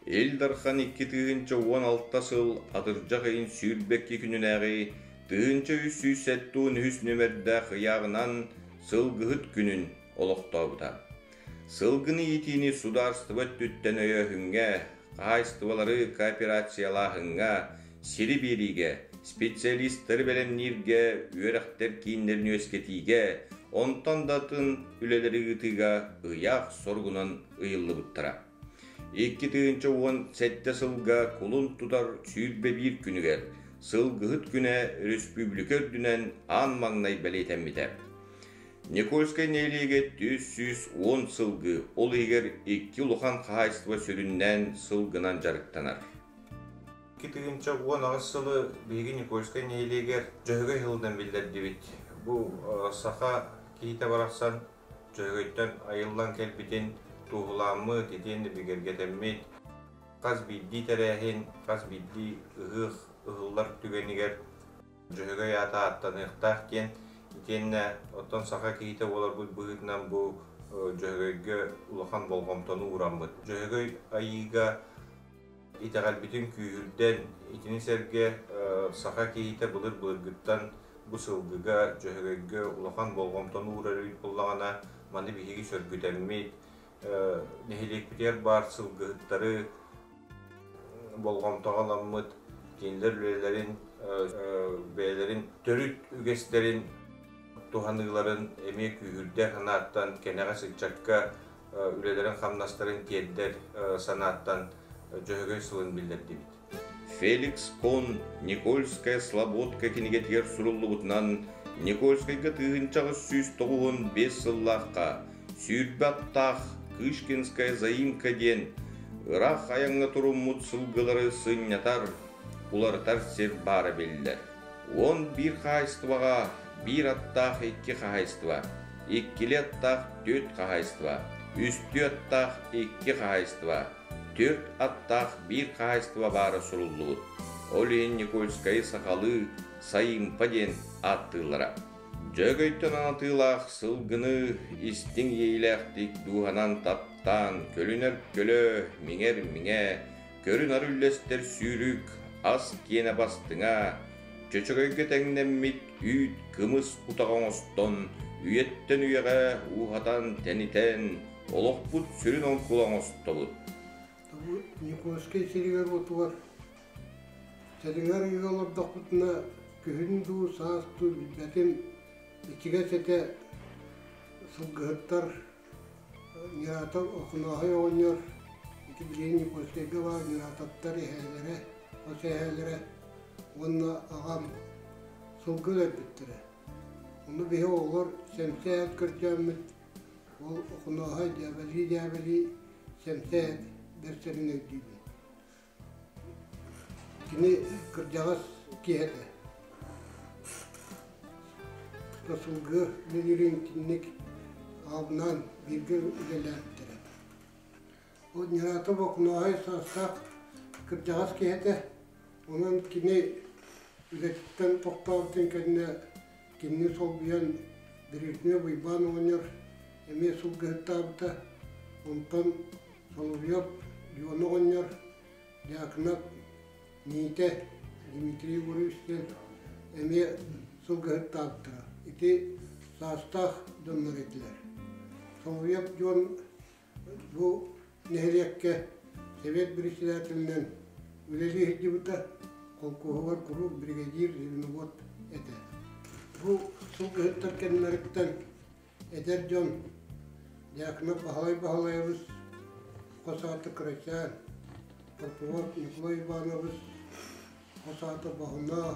Элдархан 2-16 сыл атыржағайын сүйірбекке күнінәғи тыынча үс сәттуын үс нөмірді қияғынан сылғыт күнін олықтауыда. Сылғыны етіні сударстыва түттен өйіхінге, қайстывалары кооперациялағынға, сері беріге, специалисттер бәлемнерге, өріқтер кейіндерін өскетіге, онтан датын үлелері ғытыға ұяқ сорғынан ұйылы бұттыра. 2-17 сылға кулун тутар сүйірбе бір күнігер, сылғыт күне республикер дүнен ан маңнай бәлейтәммеді. Никольскай нейлеге 110 сылғы, ол егер 2 лухан қайыстыва сөріннен сылғынан жарықтанар. 2-10 сылы бейгі Никольскай нейлегер жөйгі жылдан білдерді бит. Бұл сақа кейті барақсан жөйгөйттен айылдан кәлбітен туғыламы тетенді бігергетеммет. Қаз бидді тәрәхен, қаз бидді ұғылар түгенігер жөйгөй ата аттан ұқтақ кен. Итенне оттан сақа кейті олар бұл бұғытынан бұл жөйгөйге ұлақан болғамтаны ұрамбыд. Жөйгөй айыға итағал бүтін күйірден итінісерге сақа кейті бұлыр-бұлыргыттан бұл сылғыға жөйгөйге ұлақан болғамтаны ұрарып болағана маны бігеге сөргітәммет. Нехелек бітер бар сылғыттары болғамтағаламмыд, кейіндер үлелерін, бәлерін, төрүт үгестерін, туғанығыларын әме күйірдер қанаттан, кенеға сықчакка үлелерін қамнастарын кеддер санаттан жөйгөй сылын білдерді бит. Феликс Кон Никольская Слободка кенегетер сұрылы бұтынан Никольскайға тығынчағы 195 сыллаққа сүйірбаттақ Кышкинская заимка ден Ырах аяңна тұру мұт сылғылары сыннятар, улартар сер бары белдер. Он бір қайыстываға, бір аттақ 2 қайыстыва, 2 аттақ 4 қайыстыва, үсті аттақ 2 қайыстыва, 4 аттақ 1 қайыстыва бары сұрылуыд. Олен Никольскай сақалы сайымпа ден аттылара. Жөгөйттен анатылақ сылғыны истің ейләқтік дуғанан таптан, көлінер көлі, меңер-меңе, көрін арүллестер сүйрік, ас кені бастыңа, чөчөгөйге тәңнеммит үйт кымыз ұтаған остон, үйеттен үйеға уғатан тәнітен, олық бұд сүрін онкулан остобуд. Никольскай серігер отуар, серігер үйелердақ бұтына көхін ду, саас ду, бәтен икиге сете сылғыттар нератар оқынағы оңыр, ики білейін Никольскайға бар нерататтар эхәлері, осы эхәлері, онына ағам сылғыл әрбеттірі. Оны бейі олар сәмсә әт көрдеміт, ол оқынағы дәбәли сәмсә әт дәрсерін өйдейбін. Кені кіржағас кейеді. Сылғы нелерін тіннік алдынан бірге үлеләттірі. Ол нераты боқынағай састақ кіржағас кейді. Онан кені үлеттен тоқтауытын кені сол бұян бірісіне бұйбан оңыр, әме сылғы табыта, онтан солуяп леоны оңыр, дәкінат ниете Дмитрий Гуревичтен әме сылғы табыта. Ити састах доннар етілер. Солуяп жон bu nehilekke Sovet birisilerinin üleli hicibita kolkuğu var kuru brigadir zilnubot ete. Bu sulgı hıttar kendilerikten eder jon yakına bahalayabız kosatı kırışan Portuvat Nikolay Ivanovich kosatı bahuna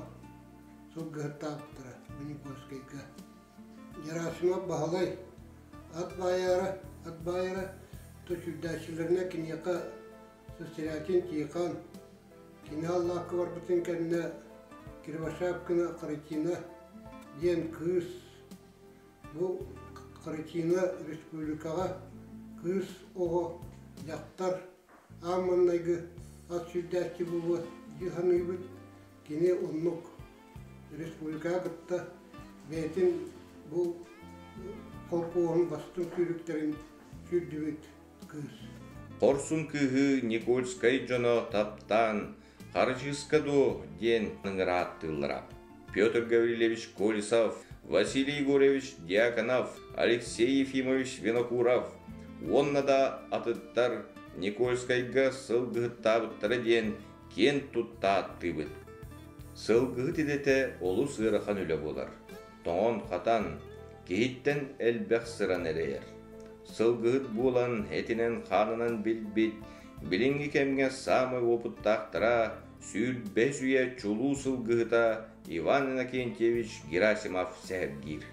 sulgı hıttaptıra Nikольскайga. Yarasına bahalay at bayara Tuşuddaşlarına kinyaka sosiyalatin tiykan kini Allah kıvar bütün kendine kirvaşapkına karatina diyen kız bu karatina respublikaga kız oğu yaktar amannaygı at süddaşçı bu cihanıybı kini onluk respublikaga gıtta betin bu kolkuğun bastın kürüklerin sürdübüt kız. Корсун кыһы Никольскай жоно таптан Харчискаду ден ныгыраттылыра. Петр Гаврилевич Колесов, Василий Егорович Дьяконов, Алексей Ефимович Винокуров. Оннада атыттар Никольскайга сылгыттабыттары ден кен туттааттыбыт. Сылгыт идете олу сырахан үле болар. Тоңон қатан кейттен әлбәқ сыран әрейер. Сылгыт болан этинен қанынан білбит, білінгі кемге самы опыттақтыра сүйілбе сүйе чулу сылгыта Иван Иннокентьевич Герасимов сәбгир.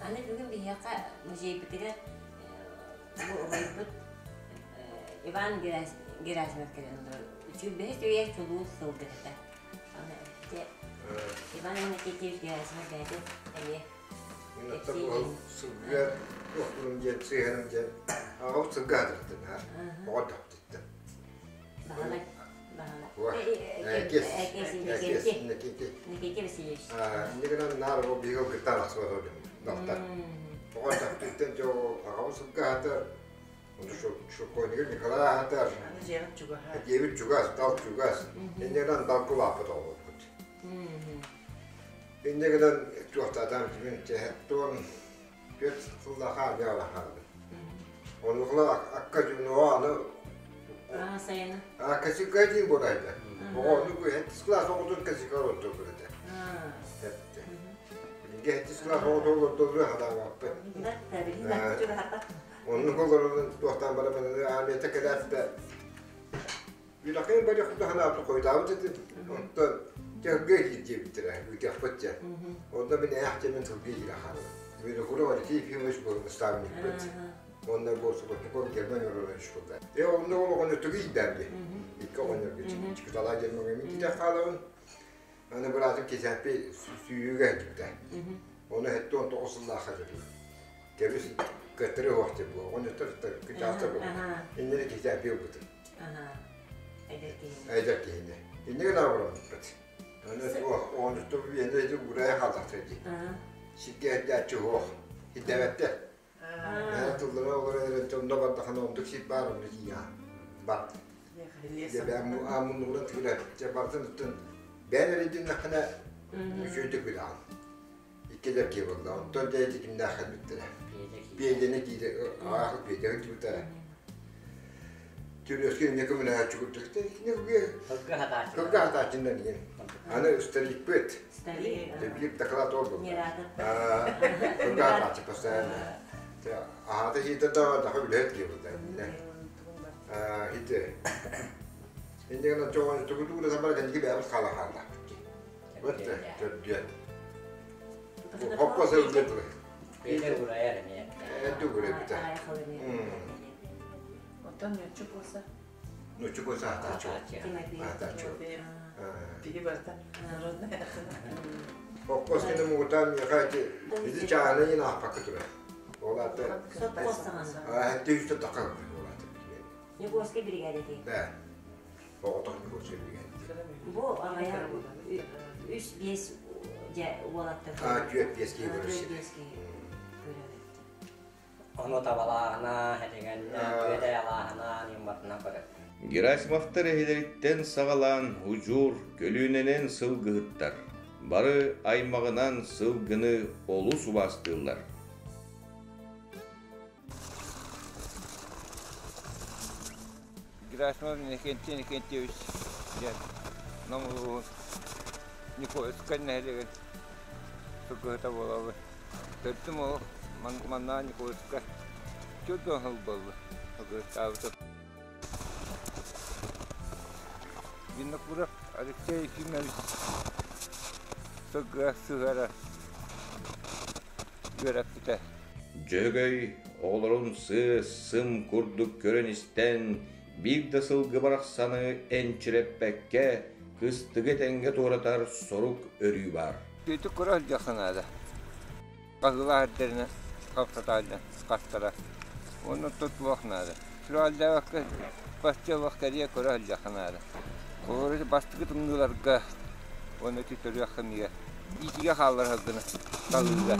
Аны бүгін бияқа музей бітігі Иван Герасимов келеді. Сүйілбе сүйе чулу сылгыта. Иван Иннокентьевич Герасимов бәді әле. Сылгыр оқырым жен, сүйерім жен, ағау сылгадырдың, бағадап деттім. Никите Васильевич. Негенен нар ол биго гитар асып отыр. Доктор. Бағадап деттім, жо ағау сылгадыр. Onu şu koyduğu Nikolay Hatar. Yevit çugas, dal çugas. Enderden dal kulağıpı da olur. Enderden çok adam kimin cehetton göt kullaha yağla harbi. Onu kula akka cümle Sayını. Kasık gaydi buradaydı. Onu bu hep sklas oldu kasık oldu burada. Hepti. Hep sklas oldu adam yaptı. Onun kollarının dostan bana bana Ahmet'e kadar da bir dakika böyle kutu hana koydu dedi. Ondan çok gitti bitirdi. Bir yapıcı. Ondan bir ehtimin tabii ile halı. Bir de kuru var ki filmmiş bu İslam'ın bitti. Ondan borsu bu German yorulmuş burada. Ondan onu çok iyi derdi. İlk onu geçti. Çıktılar gelmem mi de falan. Hani biraz kesin bir suyu geldi. Onu hep on tokusunda hazırladı. Gerisi Katırı vakti bu, onu kıcağısta bu. İnleri güzel bir budur. Eder ki yine. İnleri ne var onu? Onu tutup yine buraya kaldaktırdı. Şikayetler çoğu. Hidevette. Hayatıldıra olur, onda var daha ne oldu ki var onu ya. Bak. Ben bu amunluğuna tıkıra yaparsın tutun. Ben öyle nakına müşüydük bir an. İkiler ki oldu. Ondan değildi ki ne hallettiler. Biyeğine giydi, ağırlık biyeğine giydi. Türüyorsun ne kadar çok çıktı. Ne kadar? Çok hata içinden yine. Ana üstelik büyüt. Bir takılat oldu. Çok hata çıktı sen. Aha da hiç daha bilet gibi de. Hiç. Şimdi kana çoğun çok da zaman kendi gibi yapıp kala hala. Bitti. Çok güzel. Hoppa sevdi. Beni buraya ne? Dugure bitti. Otan ne çıkıyorsa? Ne çıkıyorsa hata çok. Hata çok. Biri varsa ne? Hoppa seni muhtan yakaydı. Bizi çağırın yine ahpakı durar. Ola da. Sot kostananda. Hatta üstte takar ola da. Nikolski brigadeti. Ne? O da Nikolski brigadi. Bu araya üst biyes olattı. Düet biyeski görüşü. Onu tavalağına, hedegenine, ödeyalağına, nimbatına koydu. Gerasimov'tar ehileritten sağalan hucur kölünenen sılgıhıttar. Barı aymağınan sılgını olu su bastırlar. Gerasimov Innokentьевич нам Никольскай нәлеген сылгыхыта болабы. Төттім ол манна Никольскай чөдөн хыл болды. Сылгыхытабыты. Винокуров Алексей Ефимович сылгыха сыгара görəptə. Jөгөй олорун сым курдук көрөністен bir de sılgı baraksanı ençireppekke kıstıgı tenge toğratar soruk örüyü var. Tüytük kural yakınada. Kazıla herlerine kapsatalda, kastara. Onu tutmaknadı. Şu halde vakti başka vaktiye kural yakınada. Kural bastıgı tımdılarga. Onu tütür yakınıya. İkiye kalır hakkını. Kalırga.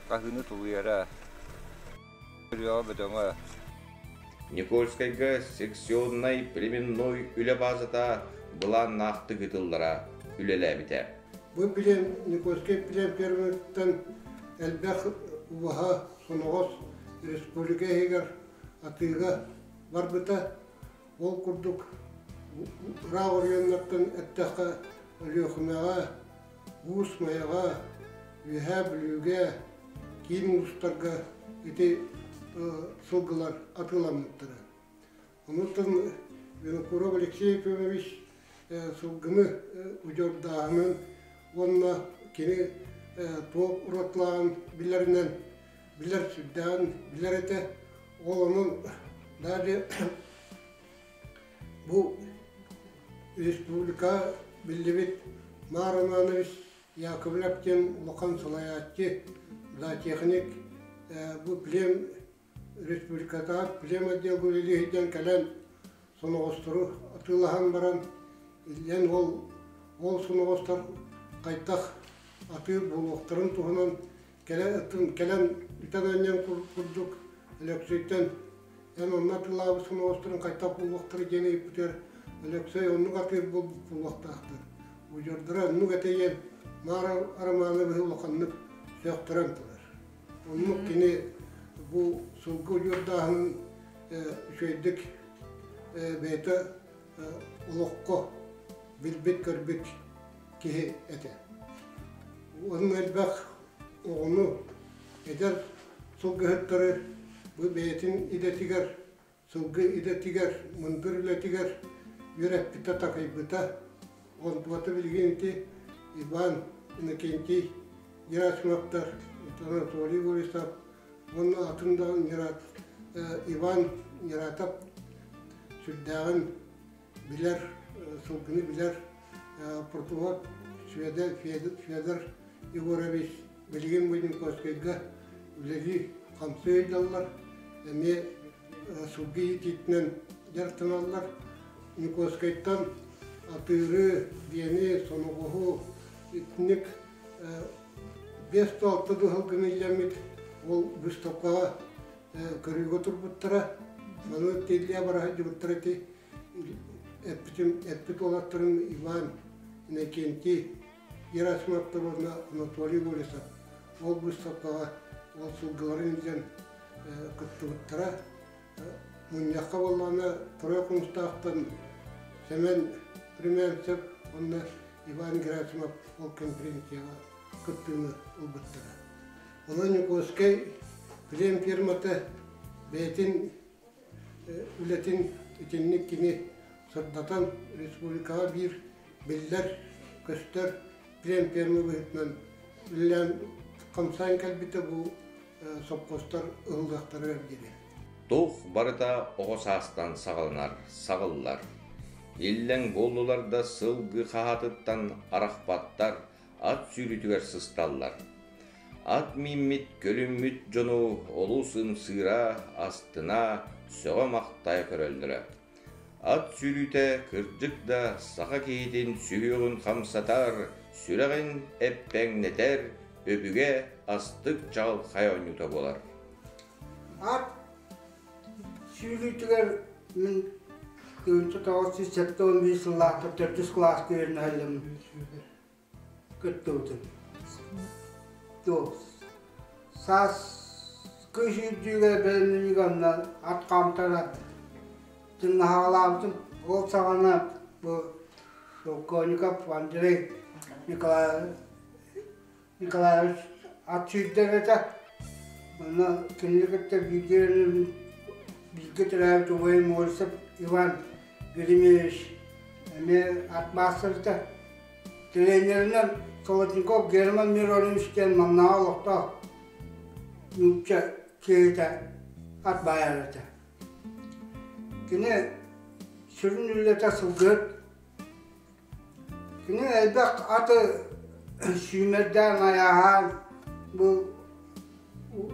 Kahını tuluyara. Örüyor bedona. Никольскайга секционный племенной үле базата бұлан нақты гытыллара үлеләбіте. Бұл білен, Никольский білен перметтен әлбәқ ұваға соноғыз республика егер атыға бар бұта, ол күрдік рағыр енлерттен әттәқі өлеқымаға, ұсмаяға, үйә білуге, кейін ұстарға еті сылғылар атыламыттыры. Онықтың Винокуров Алексей Пемович сылғыны ұжордағының онына кені топ ұратлағын білерінен, білер сүрдәғын білер еті, ол оның дәді бұл республика білдебет Марананович Яковлевтен Лоқан Салаятчы да техник бұл плем республикада плем отдел бөлелігіден кәлен соноғыстыру атылаған баран илен ол соноғыстар қайтақ аты болуқтырын туғынан кәлен үтен әнен күрдік әлексөйттен онна тылабы соноғыстырын қайтақ болуқтыры жені епітер әлексөй онның аты болуқтақтыр. Ұжырдыра нүг әтейен мара араманы бұғы ұлақаннық сөқтірен тұрар. Онның кені бұл сұлғы ұжырдағының үшөйдік бәйті ұлыққы білбет көрбет кеге әті. Оның әлбәқ оғыны әдер сұлғы ғыттары бұл бәйтін идетігер, сұлғы идетігер, мұндыр үлетігер, үйрәппіті тақайбыта. Он туаты білгенде Иван Иннокентий Герасимовтар, Анатолий Борисов, оның атында Иван Нератап сүрдәғын білер, сұлғыны білер, Португал Федор Егорович білген бойдың көскейге үлегі қамсы өйдалар, әме сұлғы ететінен жартыналар, Никоскайттан атыры, дені, соноғығы, үтінік 5-6 дұғылғын елемет, ол бұстапқаға көрігі тұрбыттыра, мұны телия бара жыбыттыра те, әппіт олаттырын Иван Иннокентий Герасимовтар орна Анатолий Борисов, ол бұстапқаға, ол сұлғыларын елден күттігіттіра, мұнияққа болғаны тұрай құныстақтан сәмен Примерцев, онна Иван Герасимов ол конференцияға күттігіні ұлбыттыра. Оны Никольский білем фирматы бәйтін үлетін үтіннік кені сұрдатан республикаға бір білдер, көстер білем фирма бұйытынан үлілен қамсайын кәлбіті бұл сопқостар ұғылдақтары өрдері. Тух барыта оғысастан сағылылар. Иллен болуларда сылғы қағатыттан арақпаттар, ат сүйрітігер сысталлар. Ат миммит көліммит жону олусын сыра астына сөға мақтай көрөлдірі. Ат сүйріте кырджықда сақа кейден сүйеғін қамсатар, сүрәғін әппәңнетер, өбіге астық жағыл қайон юта болар. Ат сүйрітігер мен Köyünçü tavası sette 15 yıllarda 400 klas köyünü halim köttüydüm. Sas kışıcıya benim yıkanlar at kamtara tüm havalamtım. O sana bu Sokonikov Andrei Nikolay at sürdürete bana kimlikte bilgi tarafı tuvayım olsa Ivan Grimevich, atmastırdı. Trenerinden Solotnikov German Mironovich'ten mamnağa olukta nükçe keyte at bayarıdı. Yine sürün üllete sılgıt. Yine elbek atı sümerden ayağa bu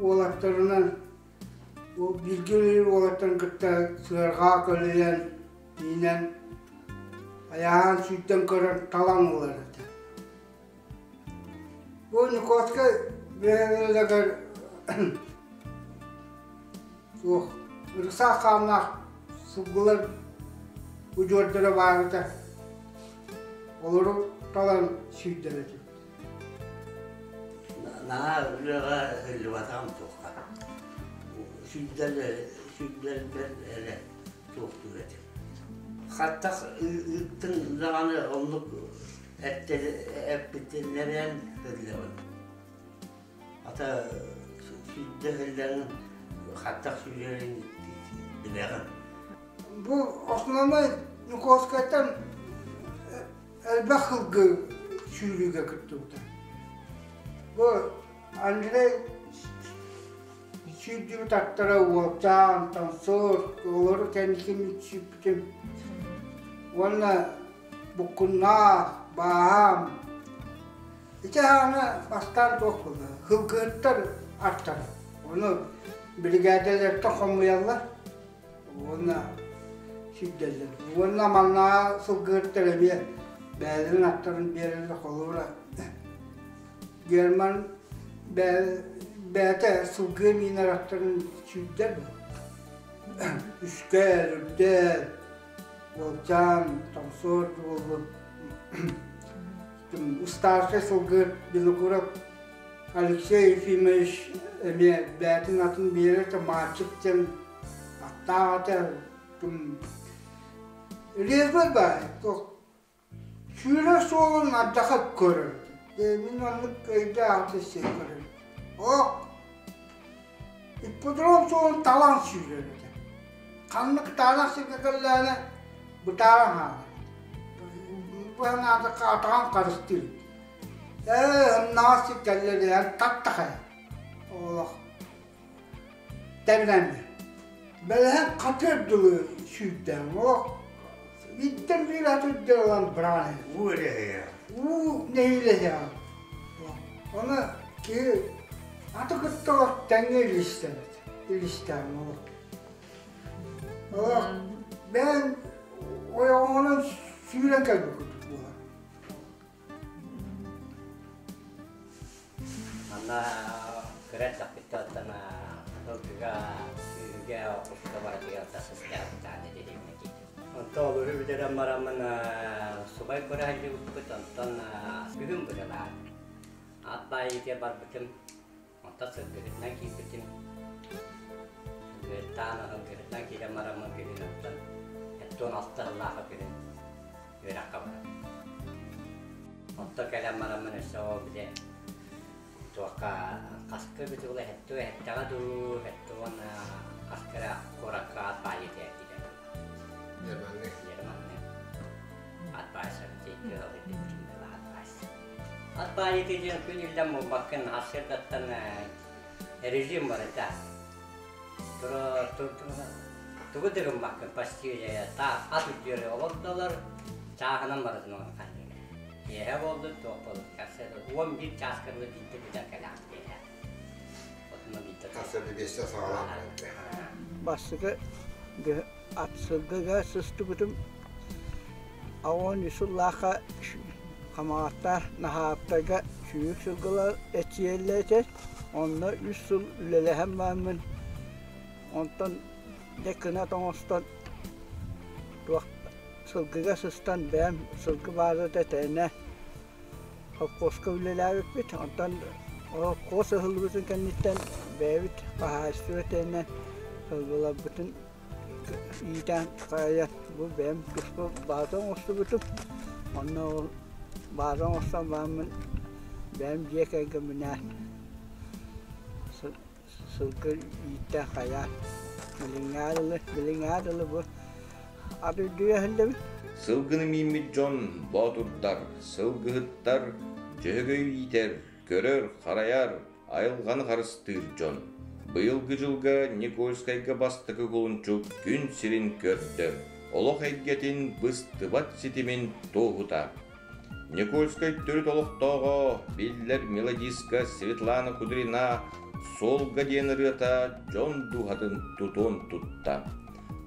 olatlarından o bilgileri olatların kıtta sığırğa köleyen inen ayağın sütten kören talan olardı. Bu Nikolska verilir o Rısa kalmak sıvgılar ucordara vardı. Olur talan sürdürücü. Naa ulaga hilwatam tuqa. Süddel öyle tuqtu eti. Hatta ıktın zamanı onluk hep bitinlerden hırlavan. Hatta süddel hırlavan hatta süddelin bileğen. Bu osnama Nukoskay'tan elbette hılgı sürüge kıttı. Bu Andrei sürdüğü tattara uğurcan, tansor, olur kendisini süptüm. Ona bukunna, baham. İki hana bastan tokuldu. Hılgıtlar artar. Onu brigadeler tokamayallar. Ona süddeler. Ona manna hılgıtlar emiye. Bәлін аттарын берілі қолуыра. Герман бәті сылғы минер аттарын сүйттер бұл. Үскәл, үрдәл, Волчан, Тамсор бұл. Ұстаршы сылғы білі құрып, Алексей Ефимович бәтін атын берілді мачыптен аттағатар. Резбай бай, Şöyle sorun adakak görür. Demin anlık köyde ateş görür. O İppodrom sorun talan sürür. Kanlık talan sürürlerine bu talan halı. Bu anada kağıtan karıştırır. Nasıl gelirler yani tattakay. Allah. Devrenli. Böyle hem katır dolu sütten. O Bittim bir atı olan brane. Bu öyle ya. Bu neyle ya? Ona ki atı kıttı denge ilişten. İlişten o. Allah ben onun suyla kalbi kuttuk bu. Anna keren sakit atana juga usta tasas tane dedim ki. Untuk bir de maramana subay koray gibi kutantan bugün buralar. Atla iyice bar bütün. Hatta sırtına ki bütün. Tana sırtına ki de maramana gidiyorlar. Etton altta Allah'a gidiyor. Verakam. Hatta kelam maramana so bir de. Tuaka kaskı bir de hetto hettoana kaskara koraka atla iyice. Jermanne. Atbaşa çekiyor dedi şimdi atbaş. Atbaşa diye külülden mi bakın aşırıdan rejim var da. Tuğdurun bakın pastiye ta atıyor oldular. Çağının var da kan. Ye oldu toplu kasır. 11 çaskırlı bitti bir dakika diye. Otuma bitti. Kasır bir beşte sağlam. Başlığı Atsılgıga sıstı avon yusullaka kamaata nahaaptaga çüyük sılgılar etiyelleter onunla 100 yıl ülelehem varmın ondan dekına toğustan sılgıga sıstan beğen sılgı vardı da tene koska ülelerik bit ondan o kosa hılgısın kenditten bevit bahasıyor tene sılgılar bütün İyiden kayat bu benim kısmı bazen olsa bütün onu bazen olsa benim diyekenge miner sılgı iyiden kayat bilingadılı bu adı diyor mi? Sılgını mimit John Batur'dar, sılgıhıttar, cögöy iter, görür, karayar, ayılganı karыстır John. Быйылгы жылга Никольскайга бастыкы кулунчук күн сирин көрдө. Олох эйгетин быстыбат ситимин тоғута. Никольскай төрүт олохтоого биллер мелодистка Светлана Кудрина солга денырыта жон духатын тутон тутта.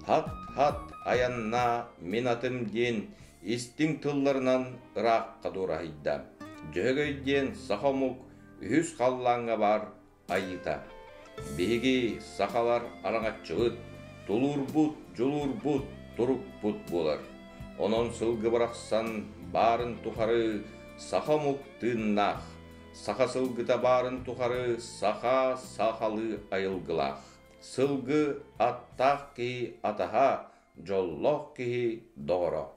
Хат аянна минатым ден истиң тылларынан ыракка дурайда. Жөгөйден сахомук үһүс қаллаңга бар айыта. Биги сақалар араңа чығыт, тулурбут, жулурбут, туруппут болар. Онон сылгы барақсан барын тухары саха муктыннах, саха сылгыта барын тухары саха сахалы айылгылах. Сылгы аттақ ки атаха, жоллоқ ки доғыра.